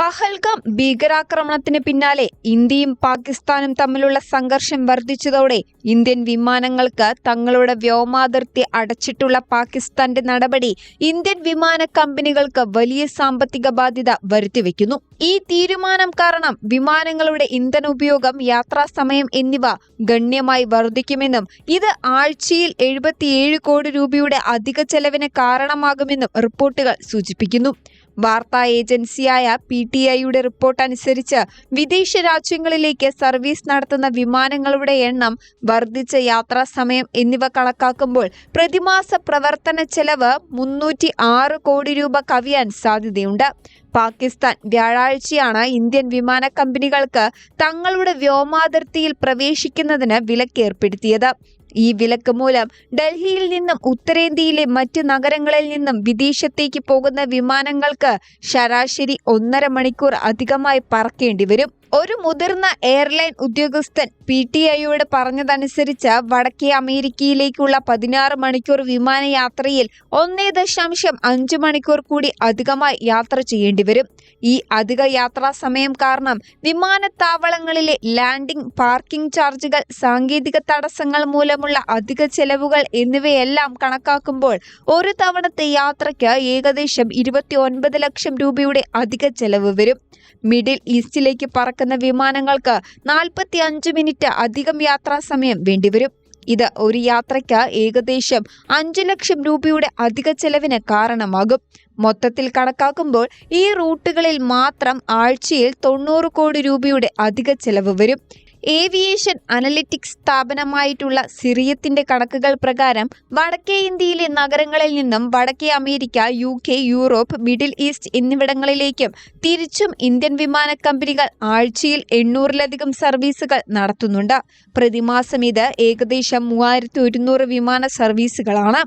പഹൽഗാം ഭീകരാക്രമണത്തിന് പിന്നാലെ ഇന്ത്യയും പാകിസ്ഥാനും തമ്മിലുള്ള സംഘർഷം വർദ്ധിച്ചതോടെ ഇന്ത്യൻ വിമാനങ്ങൾക്ക് തങ്ങളുടെ വ്യോമാതിർത്തി അടച്ചിട്ടുള്ള പാകിസ്ഥാന്റെ നടപടി ഇന്ത്യൻ വിമാന കമ്പനികൾക്ക് വലിയ സാമ്പത്തിക ബാധ്യത വരുത്തിവെക്കുന്നു. ഈ തീരുമാനം കാരണം വിമാനങ്ങളുടെ ഇന്ധന ഉപയോഗം, യാത്രാസമയം എന്നിവ ഗണ്യമായി വർദ്ധിക്കുമെന്നും ഇത് ആഴ്ചയിൽ 77 കോടി രൂപയുടെ അധിക ചെലവിന് കാരണമാകുമെന്നും റിപ്പോർട്ടുകൾ സൂചിപ്പിക്കുന്നു. വാർത്താ ഏജൻസിയായ PTIയുടെ റിപ്പോർട്ട് അനുസരിച്ച് വിദേശ രാജ്യങ്ങളിലേക്ക് സർവീസ് നടത്തുന്ന വിമാനങ്ങളുടെ എണ്ണം, വർദ്ധിച്ച യാത്രാസമയം എന്നിവ കണക്കാക്കുമ്പോൾ പ്രതിമാസ പ്രവർത്തന ചെലവ് 306 കോടി രൂപ കവിയാൻ സാധ്യതയുണ്ട്. പാകിസ്ഥാൻ വ്യാഴാഴ്ചയാണ് ഇന്ത്യൻ വിമാന കമ്പനികൾക്ക് തങ്ങളുടെ വ്യോമാതിർത്തിയിൽ പ്രവേശിക്കുന്നതിന് വിലക്കേർപ്പെടുത്തിയത്. ഈ വിലക്ക് മൂലം ഡൽഹിയിൽ നിന്നും ഉത്തരേന്ത്യയിലെ മറ്റ് നഗരങ്ങളിൽ നിന്നും വിദേശത്തേക്ക് പോകുന്ന വിമാനങ്ങൾക്ക് ശരാശരി 1.5 മണിക്കൂർ അധികമായി പറക്കേണ്ടി വരും. ഒരു മുതിർന്ന എയർലൈൻ ഉദ്യോഗസ്ഥൻ PTIയോട് പറഞ്ഞതനുസരിച്ച് വടക്കേ അമേരിക്കയിലേക്കുള്ള 16 മണിക്കൂർ വിമാനയാത്രയിൽ 1.5 മണിക്കൂർ കൂടി അധികമായി യാത്ര ചെയ്യേണ്ടി വരും. ഈ അധിക യാത്രാ സമയം കാരണം വിമാനത്താവളങ്ങളിലെ ലാൻഡിംഗ്, പാർക്കിംഗ് ചാർജുകൾ, സാങ്കേതിക തടസ്സങ്ങൾ മൂലമുള്ള അധിക ചെലവുകൾ എന്നിവയെല്ലാം കണക്കാക്കുമ്പോൾ ഒരു തവണത്തെ യാത്രയ്ക്ക് ഏകദേശം 29 ലക്ഷം രൂപയുടെ അധിക ചെലവ് വരും. മിഡിൽ ഈസ്റ്റിലേക്ക് പറക്കുന്ന വിമാനങ്ങൾക്ക് 45 മിനിറ്റ് അധികം യാത്രാസമയം വേണ്ടിവരും. ഇത് ഒരു യാത്രയ്ക്ക് ഏകദേശം 5 ലക്ഷം രൂപയുടെ അധിക ചെലവിന് കാരണമാകും. മൊത്തത്തിൽ കണക്കാക്കുമ്പോൾ ഈ റൂട്ടുകളിൽ മാത്രം ആഴ്ചയിൽ 90 കോടി രൂപയുടെ അധിക ചെലവ് വരും. ഏവിയേഷൻ അനലിറ്റിക്സ് സ്ഥാപനമായിട്ടുള്ള സിറിയത്തിന്റെ കണക്കുകൾ പ്രകാരം വടക്കേ ഇന്ത്യയിലെ നഗരങ്ങളിൽ നിന്നും വടക്കേ America, UK, Europe, Middle East എന്നിവിടങ്ങളിലേക്കും തിരിച്ചും ഇന്ത്യൻ വിമാന കമ്പനികൾ ആഴ്ചയിൽ 800-ലധികം സർവീസുകൾ നടത്തുന്നുണ്ട്. പ്രതിമാസം ഇത് ഏകദേശം 3100 വിമാന സർവീസുകളാണ്.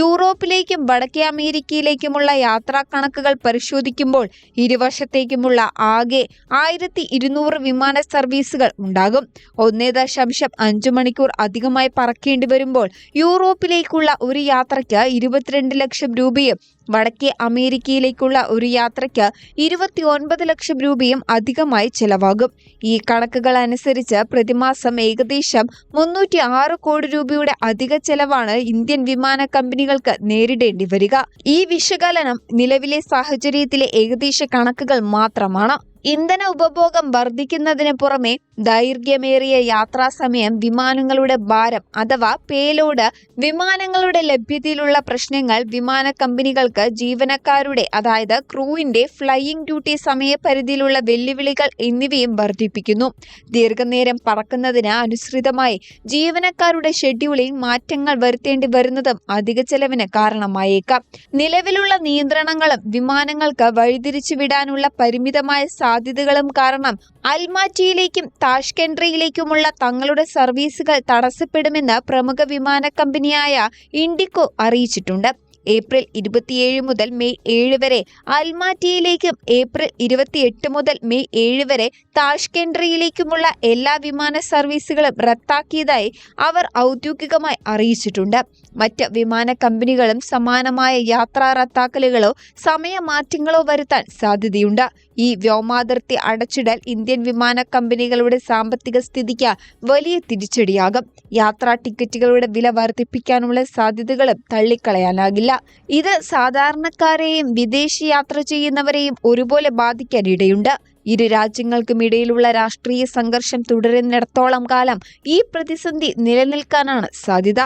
യൂറോപ്പിലേക്കും വടക്കേ അമേരിക്കയിലേക്കുമുള്ള യാത്രാ കണക്കുകൾ പരിശോധിക്കുമ്പോൾ ഇരുവശത്തേക്കുമുള്ള ആകെ 1200 വിമാന സർവീസുകൾ ഉണ്ടാകും. 1.5 മണിക്കൂർ അധികമായി പറക്കേണ്ടി വരുമ്പോൾ യൂറോപ്പിലേക്കുള്ള ഒരു യാത്രയ്ക്ക് 22 ലക്ഷം രൂപയും വടക്കേ അമേരിക്കയിലേക്കുള്ള ഒരു യാത്രയ്ക്ക് 29 ലക്ഷം രൂപയും അധികമായി ചെലവാകും. ഈ കണക്കുകൾ അനുസരിച്ച് പ്രതിമാസം ഏകദേശം 306 കോടി രൂപയുടെ അധിക ചെലവാണ് ഇന്ത്യൻ വിമാന കമ്പനികൾക്ക് നേരിടേണ്ടി വരിക. ഈ വിശകലനം നിലവിലെ സാഹചര്യത്തിലെ ഏകദേശ കണക്കുകൾ മാത്രമാണ്. ഇന്ധന ഉപഭോഗം വർദ്ധിക്കുന്നതിന് പുറമെ ദൈർഘ്യമേറിയ യാത്രാസമയം, വിമാനങ്ങളുടെ ഭാരം അഥവാ പേലോഡ്, വിമാനങ്ങളുടെ ലഭ്യതയിലുള്ള പ്രശ്നങ്ങൾ വിമാന കമ്പനികൾക്ക് ജീവനക്കാരുടെ, അതായത് ക്രൂവിന്റെ ഫ്ലൈയിംഗ് ഡ്യൂട്ടി സമയപരിധിയിലുള്ള വെല്ലുവിളികൾ എന്നിവയും വർദ്ധിപ്പിക്കുന്നു. ദീർഘനേരം പറക്കുന്നതിന് അനുസൃതമായി ജീവനക്കാരുടെ ഷെഡ്യൂളിൽ മാറ്റങ്ങൾ വരുത്തേണ്ടി വരുന്നതും അധിക ചെലവിന് കാരണമായേക്കാം. നിലവിലുള്ള നിയന്ത്രണങ്ങളും വിമാനങ്ങൾക്ക് വഴിതിരിച്ചുവിടാനുള്ള പരിമിതമായ സാധ്യതകളും കാരണം അൽമാറ്റിയിലേക്കും താഷ്കെൻഡ്രയിലേക്കുമുള്ള തങ്ങളുടെ സർവീസുകൾ തടസ്സപ്പെടുമെന്ന് പ്രമുഖ വിമാന കമ്പനിയായ ഇൻഡിഗോ അറിയിച്ചിട്ടുണ്ട്. ഏപ്രിൽ 27 മുതൽ മെയ് 7 വരെ അൽമാറ്റിയിലേക്കും ഏപ്രിൽ 28 മുതൽ മെയ് 7 വരെ താഷ്കെൻഡ്രയിലേക്കുമുള്ള എല്ലാ വിമാന സർവീസുകളും റദ്ദാക്കിയതായി അവർ ഔദ്യോഗികമായി അറിയിച്ചിട്ടുണ്ട്. മറ്റ് വിമാന കമ്പനികളും സമാനമായ യാത്രാ റദ്ദാക്കലുകളോ സമയമാറ്റങ്ങളോ വരുത്താൻ സാധ്യതയുണ്ട്. ഈ വ്യോമാതിർത്തി അടച്ചിടൽ ഇന്ത്യൻ വിമാന കമ്പനികളുടെ സാമ്പത്തിക സ്ഥിതിക്ക് വലിയ തിരിച്ചടിയാകും. യാത്രാ ടിക്കറ്റുകളുടെ വില വർദ്ധിപ്പിക്കാനുള്ള സാധ്യതകളും തള്ളിക്കളയാനാകില്ല. ഇത് സാധാരണക്കാരെയും വിദേശ യാത്ര ചെയ്യുന്നവരെയും ഒരുപോലെ ബാധിക്കാനിടയുണ്ട്. ഇരു രാജ്യങ്ങൾക്കുമിടയിലുള്ള രാഷ്ട്രീയ സംഘർഷം തുടരുന്നിടത്തോളം കാലം ഈ പ്രതിസന്ധി നിലനിൽക്കാനാണ് സാധ്യത.